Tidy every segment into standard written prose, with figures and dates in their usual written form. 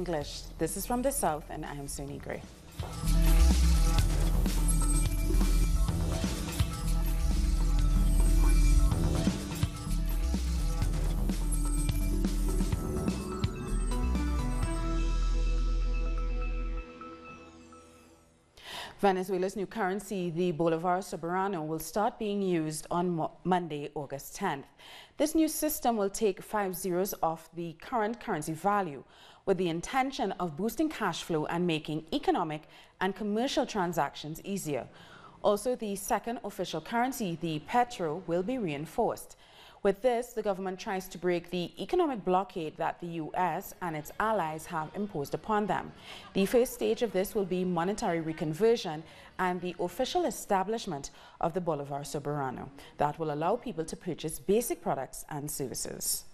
English. This is From the South, and I am Suni Gray. Venezuela's new currency, the Bolivar Soberano, will start being used on Monday, August 10th. This new system will take 5 zeros off the current currency value, with the intention of boosting cash flow and making economic and commercial transactions easier. Also, the second official currency, the petro, will be reinforced. With this, the government tries to break the economic blockade that the U.S. and its allies have imposed upon them. The first stage of this will be monetary reconversion and the official establishment of the Bolivar Soberano that will allow people to purchase basic products and services.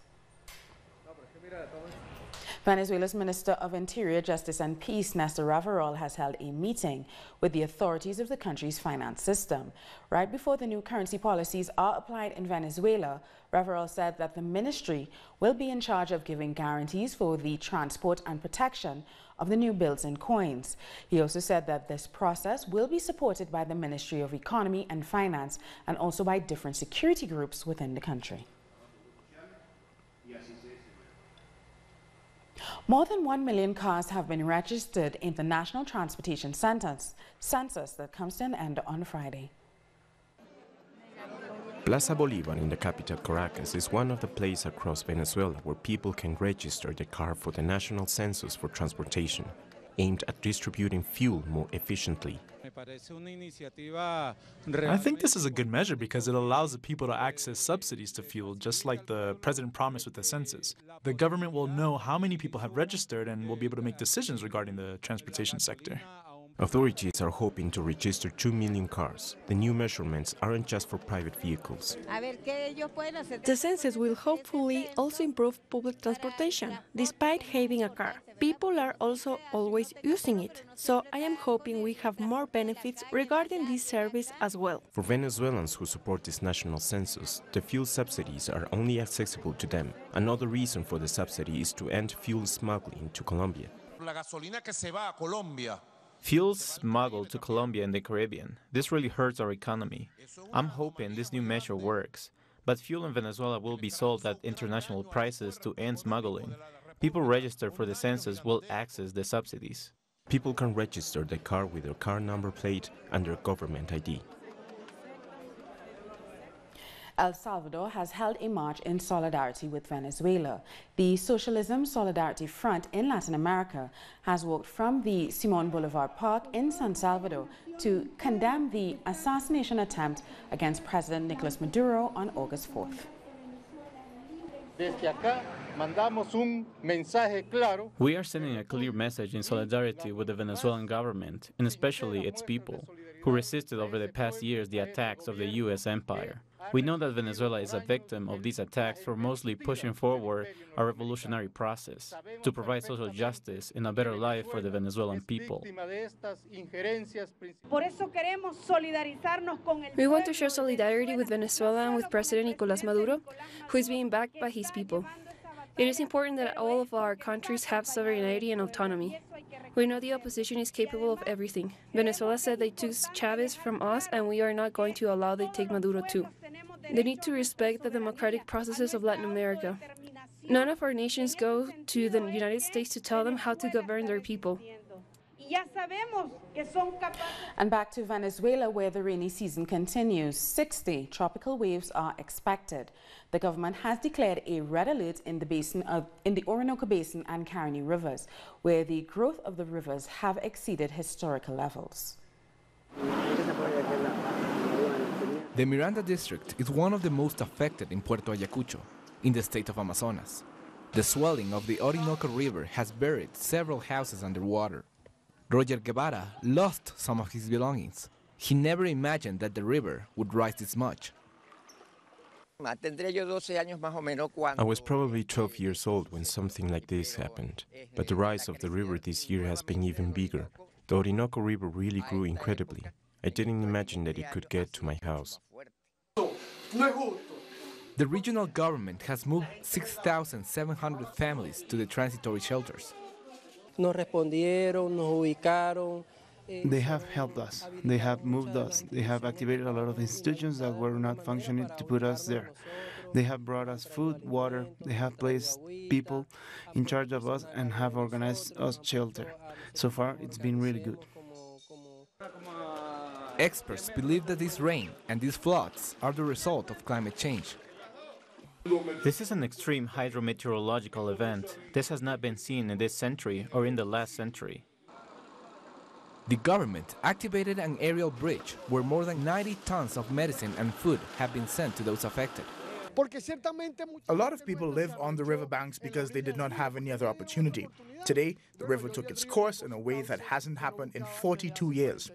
Venezuela's Minister of Interior, Justice and Peace, Nestor Raverol, has held a meeting with the authorities of the country's finance system. Right before the new currency policies are applied in Venezuela, Raverol said that the ministry will be in charge of giving guarantees for the transport and protection of the new bills and coins. He also said that this process will be supported by the Ministry of Economy and Finance and also by different security groups within the country. More than 1 million cars have been registered in the National Transportation Census that comes to an end on Friday. Plaza Bolívar in the capital Caracas is one of the places across Venezuela where people can register their car for the national census for transportation, aimed at distributing fuel more efficiently. I think this is a good measure because it allows the people to access subsidies to fuel, just like the president promised with the census. The government will know how many people have registered and will be able to make decisions regarding the transportation sector. Authorities are hoping to register 2 million cars. The new measurements aren't just for private vehicles. The census will hopefully also improve public transportation, despite having a car. People are also always using it, so I am hoping we have more benefits regarding this service as well. For Venezuelans who support this national census, the fuel subsidies are only accessible to them. Another reason for the subsidy is to end fuel smuggling to Colombia. Fuel smuggled to Colombia and the Caribbean. This really hurts our economy. I'm hoping this new measure works. But fuel in Venezuela will be sold at international prices to end smuggling. People registered for the census will access the subsidies. People can register their car with their car number plate and their government ID. El Salvador has held a march in solidarity with Venezuela. The Socialism Solidarity Front in Latin America has walked from the Simón Bolívar Park in San Salvador to condemn the assassination attempt against President Nicolas Maduro on August 4th. We are sending a clear message in solidarity with the Venezuelan government, and especially its people, who resisted over the past years the attacks of the U.S. empire. We know that Venezuela is a victim of these attacks for mostly pushing forward a revolutionary process to provide social justice and a better life for the Venezuelan people. We want to show solidarity with Venezuela and with President Nicolás Maduro, who is being backed by his people. It is important that all of our countries have sovereignty and autonomy. We know the opposition is capable of everything. Venezuela said they took Chavez from us, and we are not going to allow they take Maduro too. They need to respect the democratic processes of Latin America. None of our nations go to the United States to tell them how to govern their people. And back to Venezuela, where the rainy season continues. 60 tropical waves are expected. The government has declared a red alert in the Orinoco Basin and Caroni rivers, where the growth of the rivers have exceeded historical levels. The Miranda district is one of the most affected in Puerto Ayacucho, in the state of Amazonas. The swelling of the Orinoco River has buried several houses underwater. Roger Guevara lost some of his belongings. He never imagined that the river would rise this much. I was probably 12 years old when something like this happened, but the rise of the river this year has been even bigger. The Orinoco River really grew incredibly. I didn't imagine that it could get to my house. The regional government has moved 6,700 families to the transitory shelters. nos respondieron, nos ubicaron. They have helped us. They have moved us. They have activated a lot of institutions that were not functioning to put us there. They have brought us food, water. They have placed people in charge of us and have organized us shelter. So far, it's been really good. Experts believe that this rain and these floods are the result of climate change. This is an extreme hydrometeorological event. This has not been seen in this century or in the last century. The government activated an aerial bridge where more than 90 tons of medicine and food have been sent to those affected. A lot of people live on the riverbanks because they did not have any other opportunity. Today, the river took its course in a way that hasn't happened in 42 years.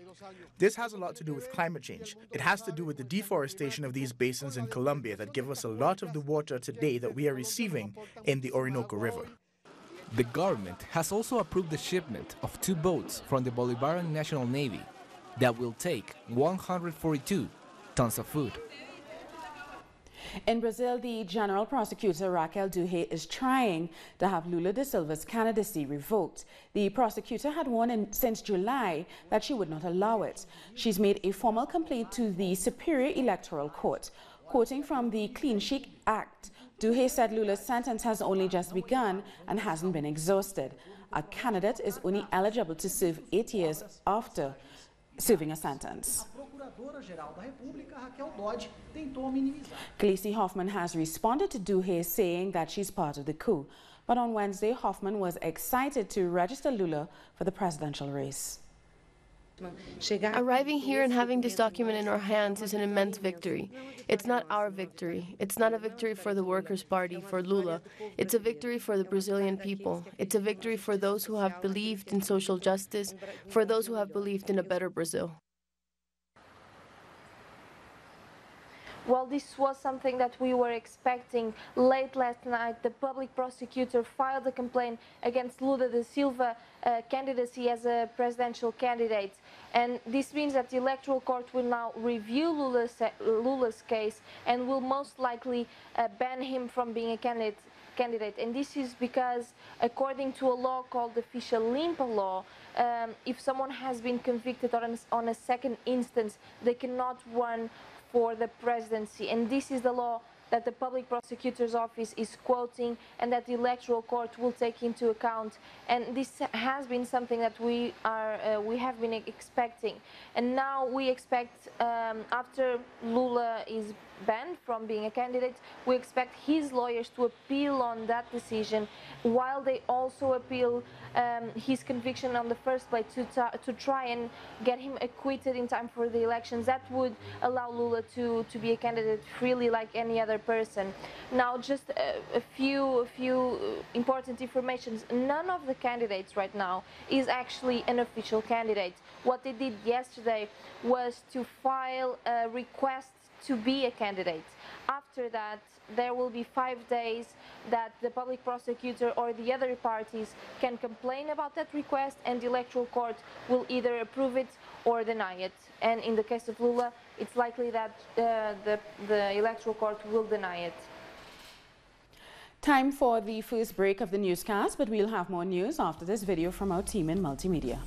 This has a lot to do with climate change. It has to do with the deforestation of these basins in Colombia that give us a lot of the water today that we are receiving in the Orinoco River. The government has also approved the shipment of 2 boats from the Bolivarian National Navy that will take 142 tons of food. In Brazil, the general prosecutor Raquel Duque is trying to have Lula da Silva's candidacy revoked. The prosecutor had warned since July that she would not allow it. She's made a formal complaint to the Superior Electoral Court. Quoting from the Clean Sheet Act, Duque said Lula's sentence has only just begun and hasn't been exhausted. A candidate is only eligible to serve 8 years after serving a sentence. Khaleesi Hoffman has responded to Duque, saying that she's part of the coup. But on Wednesday, Hoffman was excited to register Lula for the presidential race. Arriving here and having this document in our hands is an immense victory. It's not our victory. It's not a victory for the Workers' Party, for Lula. It's a victory for the Brazilian people. It's a victory for those who have believed in social justice, for those who have believed in a better Brazil. Well, this was something that we were expecting. Late last night, the public prosecutor filed a complaint against Lula da Silva candidacy as a presidential candidate. And this means that the Electoral Court will now review Lula's case and will most likely ban him from being a candidate. And this is because, according to a law called the Ficha Limpa law, if someone has been convicted on a second instance, they cannot run for the presidency, and this is the law that the public prosecutor's office is quoting and that the Electoral Court will take into account. And this has been something that we have been expecting, and now we expect after Lula is banned from being a candidate, we expect his lawyers to appeal on that decision, while they also appeal his conviction on the first place to try and get him acquitted in time for the elections. That would allow Lula to be a candidate freely like any other person. Now, just a few important informations. None of the candidates right now is actually an official candidate. What they did yesterday was to file a request to be a candidate. After that, there will be 5 days that the public prosecutor or the other parties can complain about that request, and the Electoral Court will either approve it or deny it. And in the case of Lula, it's likely that the Electoral Court will deny it. Time for the first break of the newscast, but we'll have more news after this video from our team in multimedia.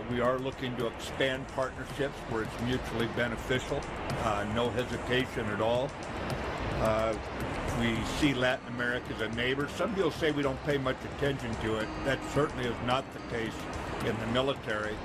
We are looking to expand partnerships where it's mutually beneficial, no hesitation at all. We see Latin America as a neighbor. Some people say we don't pay much attention to it. That certainly is not the case in the military.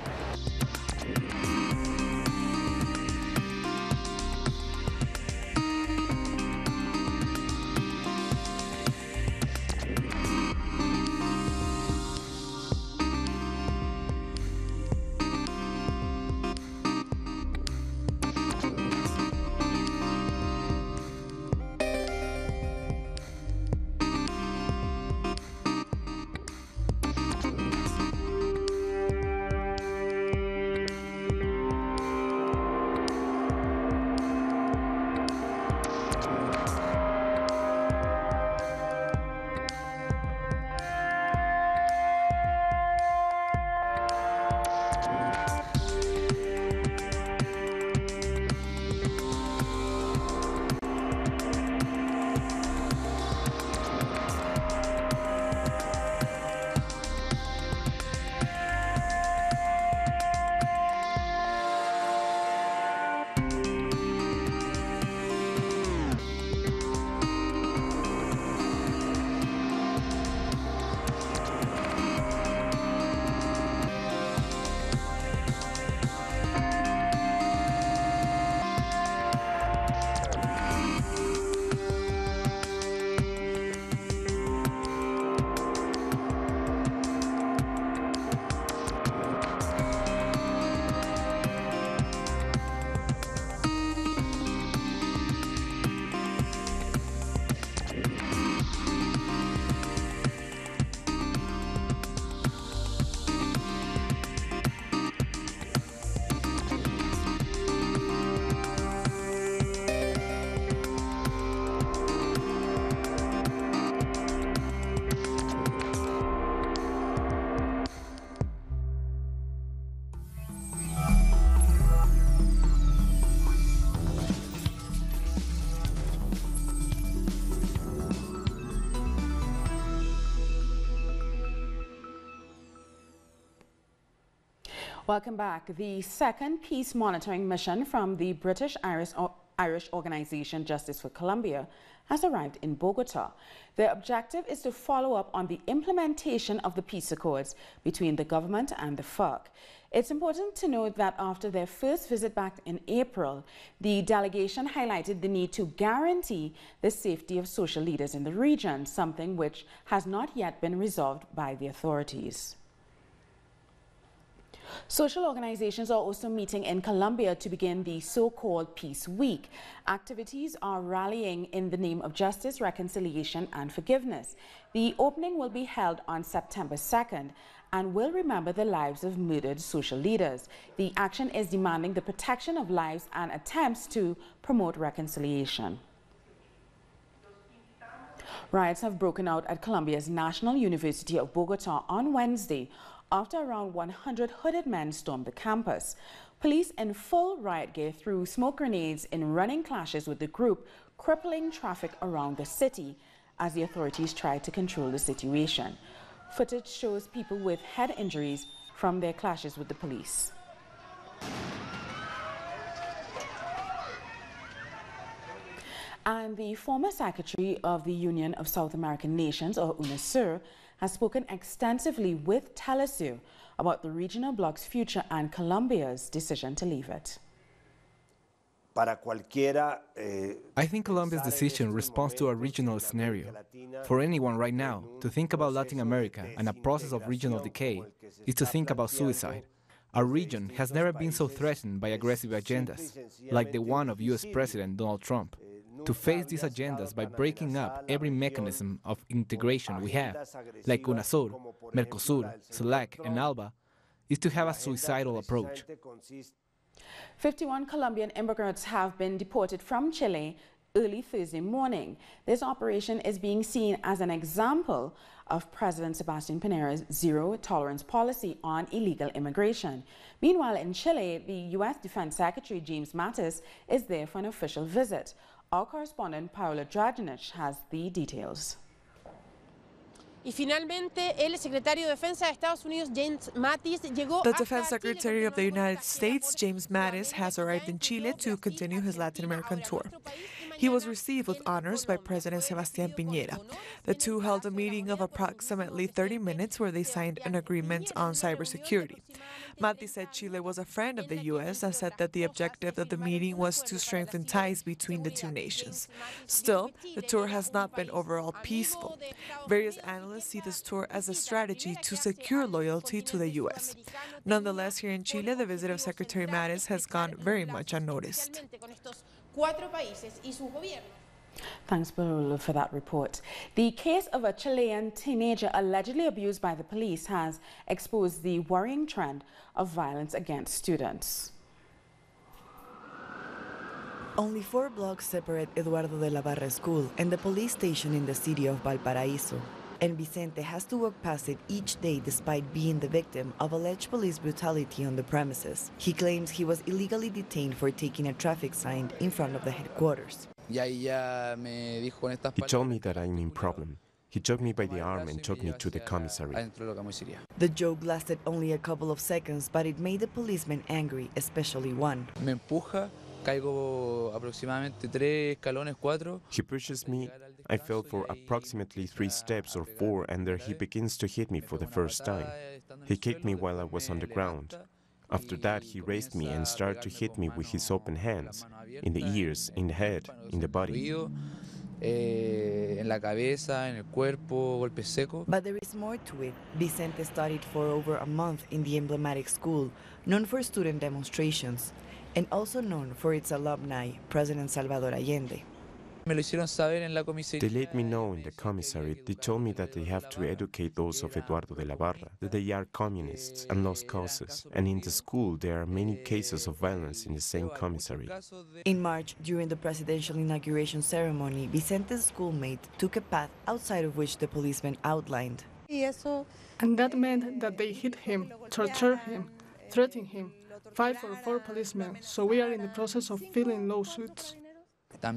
Welcome back. The second peace monitoring mission from the British-Irish organization Justice for Colombia has arrived in Bogota. Their objective is to follow up on the implementation of the peace accords between the government and the FARC. It's important to note that after their first visit back in April, the delegation highlighted the need to guarantee the safety of social leaders in the region, something which has not yet been resolved by the authorities. Social organizations are also meeting in Colombia to begin the so-called Peace Week. Activities are rallying in the name of justice, reconciliation, and forgiveness. The opening will be held on September 2nd and will remember the lives of murdered social leaders. The action is demanding the protection of lives and attempts to promote reconciliation. Riots have broken out at Colombia's National University of Bogota on Wednesday after around 100 hooded men stormed the campus. Police in full riot gear threw smoke grenades in running clashes with the group, crippling traffic around the city as the authorities tried to control the situation. Footage shows people with head injuries from their clashes with the police. And the former secretary of the Union of South American Nations, or UNASUR, has spoken extensively with Telesur about the regional bloc's future and Colombia's decision to leave it. I think Colombia's decision responds to a regional scenario. For anyone right now, to think about Latin America and a process of regional decay is to think about suicide. Our region has never been so threatened by aggressive agendas, like the one of US President Donald Trump. To face these agendas by breaking up every mechanism of integration we have, like UNASUR, Mercosur, CELAC, and ALBA, is to have a suicidal approach. 51 Colombian immigrants have been deported from Chile early Thursday morning. This operation is being seen as an example of President Sebastián Piñera's zero-tolerance policy on illegal immigration. Meanwhile, in Chile, the U.S. Defense Secretary James Mattis is there for an official visit. Our correspondent Paola Draganic has the details. Y finalmente, el secretario de Defensa de Estados Unidos, James Mattis, llegó. The Defense Secretary of the United States, James Mattis, has arrived in Chile to continue his Latin American tour. He was received with honors by President Sebastián Piñera. The two held a meeting of approximately 30 minutes where they signed an agreement on cybersecurity. Mattis said Chile was a friend of the U.S. and said that the objective of the meeting was to strengthen ties between the two nations. Still, the tour has not been overall peaceful. Various analysts see this tour as a strategy to secure loyalty to the U.S. Nonetheless, here in Chile, the visit of Secretary Mattis has gone very much unnoticed. Thanks, Paola, for that report. The case of a Chilean teenager allegedly abused by the police has exposed the worrying trend of violence against students. Only 4 blocks separate Eduardo de la Barra School and the police station in the city of Valparaíso. And Vicente has to walk past it each day despite being the victim of alleged police brutality on the premises. He claims he was illegally detained for taking a traffic sign in front of the headquarters. He told me that I'm in problem. He took me by the arm and took me to the commissary. The joke lasted only a couple of seconds, but it made the policeman angry, especially one. He pushes me. I fell for approximately 3 steps or 4, and there he begins to hit me for the first time. He kicked me while I was on the ground. After that, he raised me and started to hit me with his open hands, in the ears, in the head, in the body. But there is more to it. Vicente studied for over a month in the emblematic school, known for student demonstrations, and also known for its alumni, President Salvador Allende. They let me know in the commissary. They told me that they have to educate those of Eduardo de la Barra, that they are communists and lost causes. And in the school, there are many cases of violence in the same commissary. In March, during the presidential inauguration ceremony, Vicente's schoolmate took a path outside of which the policeman outlined. And that meant that they hit him, tortured him, threatened him, 5 or 4 policemen, so we are in the process of filing lawsuits. There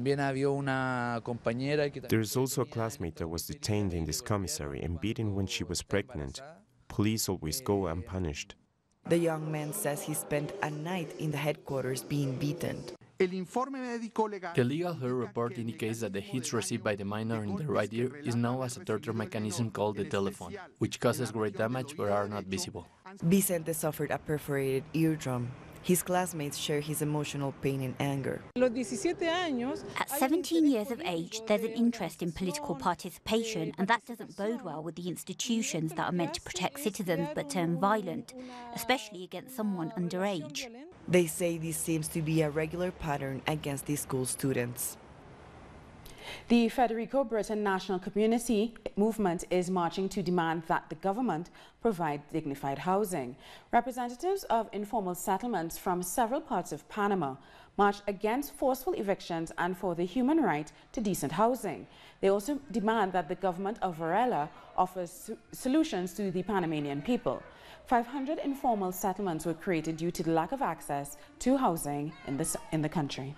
is also a classmate that was detained in this commissary and beaten when she was pregnant. Police always go unpunished. The young man says he spent a night in the headquarters being beaten. The legal hair report indicates that the hits received by the minor in the right ear is known as a torture mechanism called the telephone, which causes great damage but are not visible. Vicente suffered a perforated eardrum. His classmates share his emotional pain and anger. At 17 years of age, there's an interest in political participation, and that doesn't bode well with the institutions that are meant to protect citizens but turn violent, especially against someone underage. They say this seems to be a regular pattern against these school students. The Federico Britain National Community Movement is marching to demand that the government provide dignified housing. Representatives of informal settlements from several parts of Panama marched against forceful evictions and for the human right to decent housing. They also demand that the government of Venezuela offers solutions to the Panamanian people. 500 informal settlements were created due to the lack of access to housing in the country.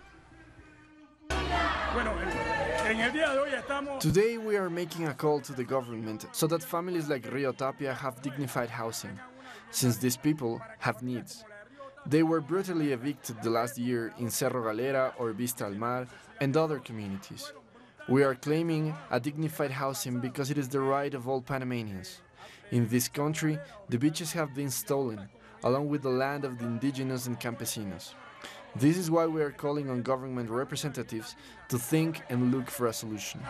Today we are making a call to the government so that families like Rio Tapia have dignified housing, since these people have needs. They were brutally evicted the last year in Cerro Galera or Vista al Mar and other communities. We are claiming a dignified housing because it is the right of all Panamanians. In this country, the beaches have been stolen, along with the land of the indigenous and campesinos. This is why we are calling on government representatives to think and look for a solution.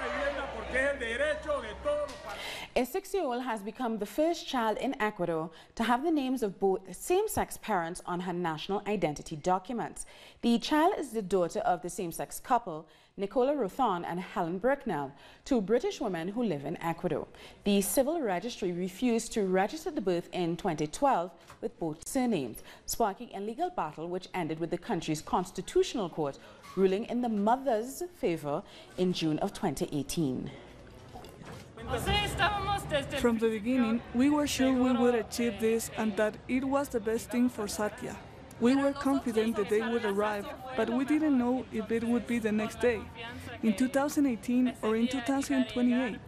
A 6-year-old has become the first child in Ecuador to have the names of both same-sex parents on her national identity documents. The child is the daughter of the same-sex couple, Nicola Rothon and Helen Bricknell, two British women who live in Ecuador. The civil registry refused to register the birth in 2012 with both surnames, sparking a legal battle which ended with the country's constitutional court ruling in the mother's favor in June of 2018. From the beginning, we were sure we would achieve this and that it was the best thing for Satya. We were confident the day would arrive, but we didn't know if it would be the next day, in 2018 or in 2028.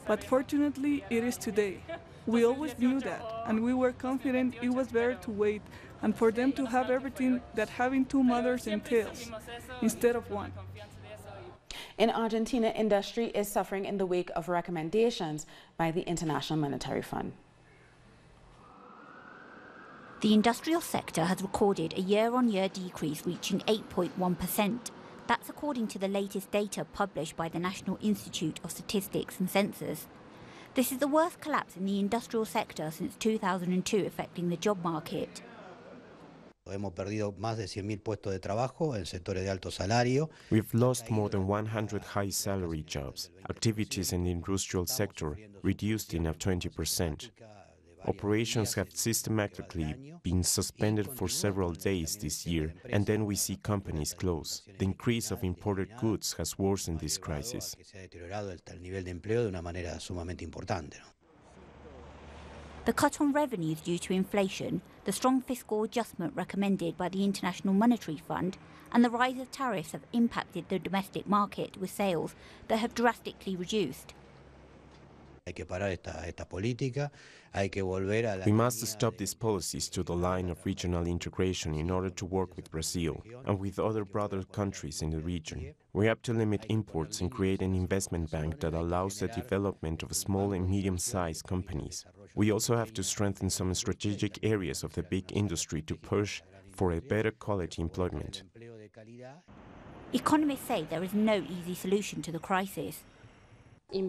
But fortunately, it is today. We always knew that, and we were confident it was better to wait and for them to have everything that having two mothers entails, instead of one. In Argentina, industry is suffering in the wake of recommendations by the International Monetary Fund. The industrial sector has recorded a year-on-year decrease reaching 8.1%. That's according to the latest data published by the National Institute of Statistics and Census. This is the worst collapse in the industrial sector since 2002, affecting the job market. We've lost more than 100 high-salary jobs. Activities in the industrial sector reduced in 20%. Operations have systematically been suspended for several days this year, and then we see companies close. The increase of imported goods has worsened this crisis. The cut on revenues due to inflation, the strong fiscal adjustment recommended by the International Monetary Fund, and the rise of tariffs have impacted the domestic market with sales that have drastically reduced. We must stop these policies to the line of regional integration in order to work with Brazil and with other brother countries in the region. We have to limit imports and create an investment bank that allows the development of small and medium-sized companies. We also have to strengthen some strategic areas of the big industry to push for a better quality employment. Economists say there is no easy solution to the crisis. We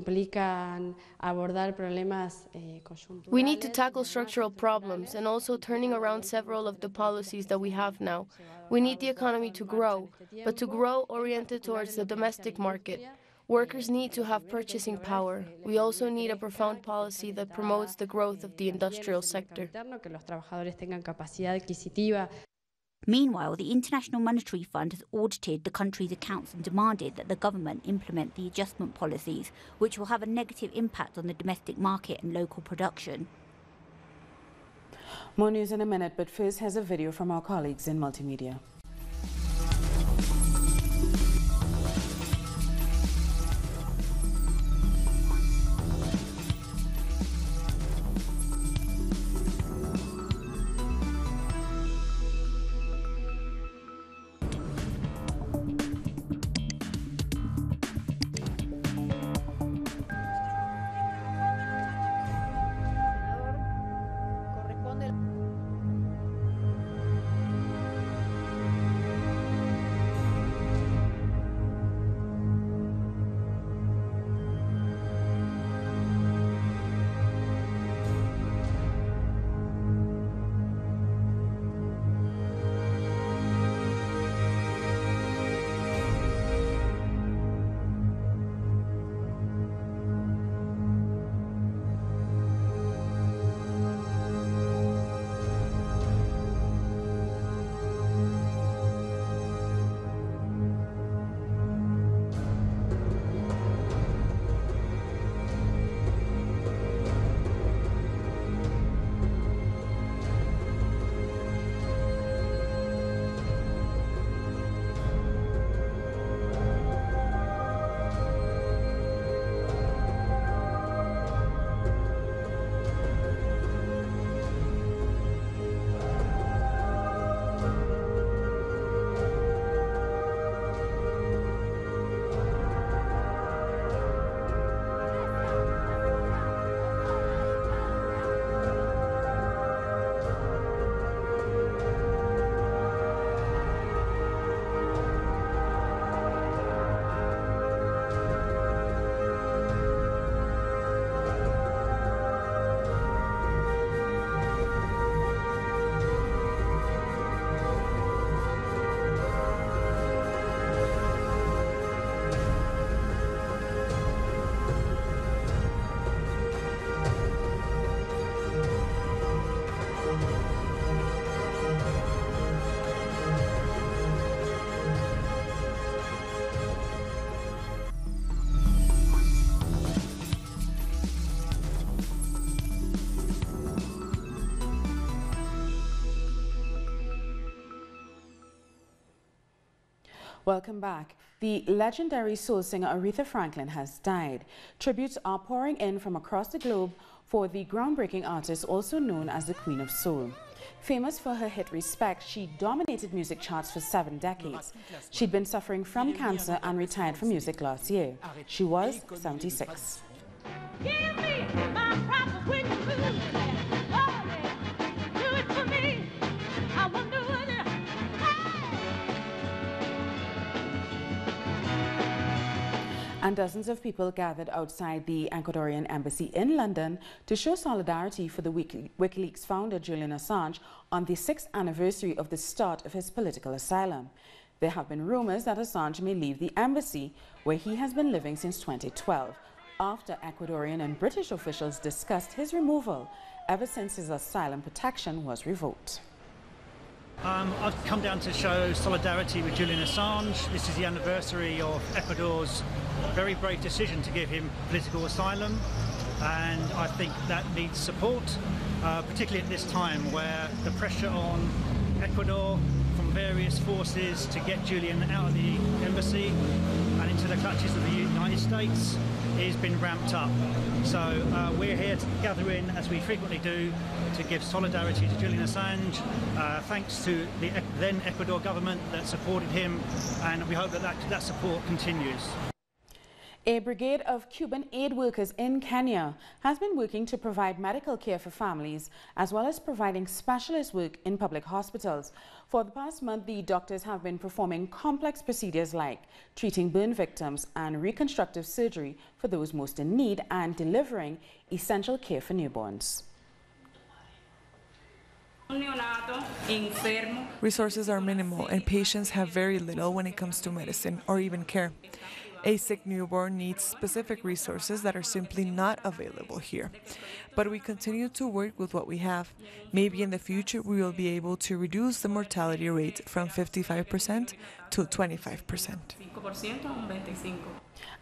need to tackle structural problems and also turning around several of the policies that we have now. We need the economy to grow, but to grow oriented towards the domestic market. Workers need to have purchasing power. We also need a profound policy that promotes the growth of the industrial sector. Meanwhile, the International Monetary Fund has audited the country's accounts and demanded that the government implement the adjustment policies, which will have a negative impact on the domestic market and local production. More news in a minute, but first here's a video from our colleagues in multimedia. Welcome back. The legendary soul singer Aretha Franklin has died. Tributes are pouring in from across the globe for the groundbreaking artist, also known as the Queen of Soul. Famous for her hit Respect, she dominated music charts for 7 decades. She'd been suffering from cancer and retired from music last year. She was 76. Give me my proper when you move. Oh, yeah. Do it for me. I wonder what it. And dozens of people gathered outside the Ecuadorian embassy in London to show solidarity for the WikiLeaks founder Julian Assange on the 6th anniversary of the start of his political asylum. There have been rumors that Assange may leave the embassy, where he has been living since 2012, after Ecuadorian and British officials discussed his removal ever since his asylum protection was revoked. I've come down to show solidarity with Julian Assange. This is the anniversary of Ecuador's very brave decision to give him political asylum, and I think that needs support, particularly at this time where the pressure on Ecuador from various forces to get Julian out of the embassy and into the clutches of the United States has been ramped up. So we're here to gather in, as we frequently do, to give solidarity to Julian Assange, thanks to the then Ecuador government that supported him, and we hope that that support continues. A brigade of Cuban aid workers in Kenya has been working to provide medical care for families, as well as providing specialist work in public hospitals. For the past month, the doctors have been performing complex procedures like treating burn victims and reconstructive surgery for those most in need, and delivering essential care for newborns. Resources are minimal and patients have very little when it comes to medicine or even care. A sick newborn needs specific resources that are simply not available here. But we continue to work with what we have. Maybe in the future we will be able to reduce the mortality rate from 55% to 25%.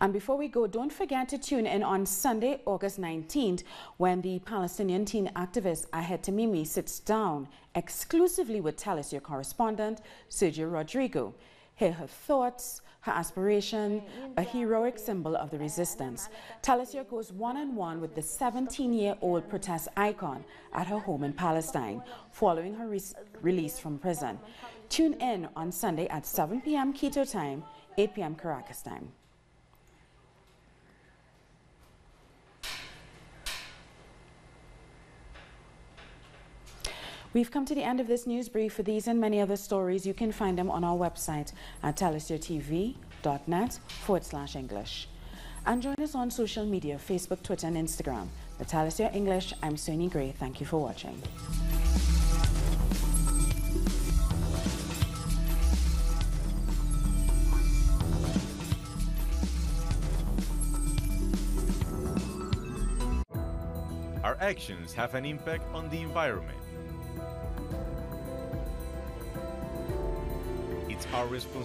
And before we go, don't forget to tune in on Sunday, August 19th, when the Palestinian teen activist Ahed Tamimi sits down exclusively with Telesur correspondent Sergio Rodrigo. Hear her thoughts, her aspiration, a heroic symbol of the resistance. Telesur goes one-on-one with the 17-year-old protest icon at her home in Palestine, following her release from prison. Tune in on Sunday at 7 p.m. Quito time, 8 p.m. Caracas time. We've come to the end of this news brief. For these and many other stories, you can find them on our website at telesurtv.net/English. And join us on social media, Facebook, Twitter, and Instagram. The Telesur English, I'm Sonia Gray. Thank you for watching. Our actions have an impact on the environment. It's our responsibility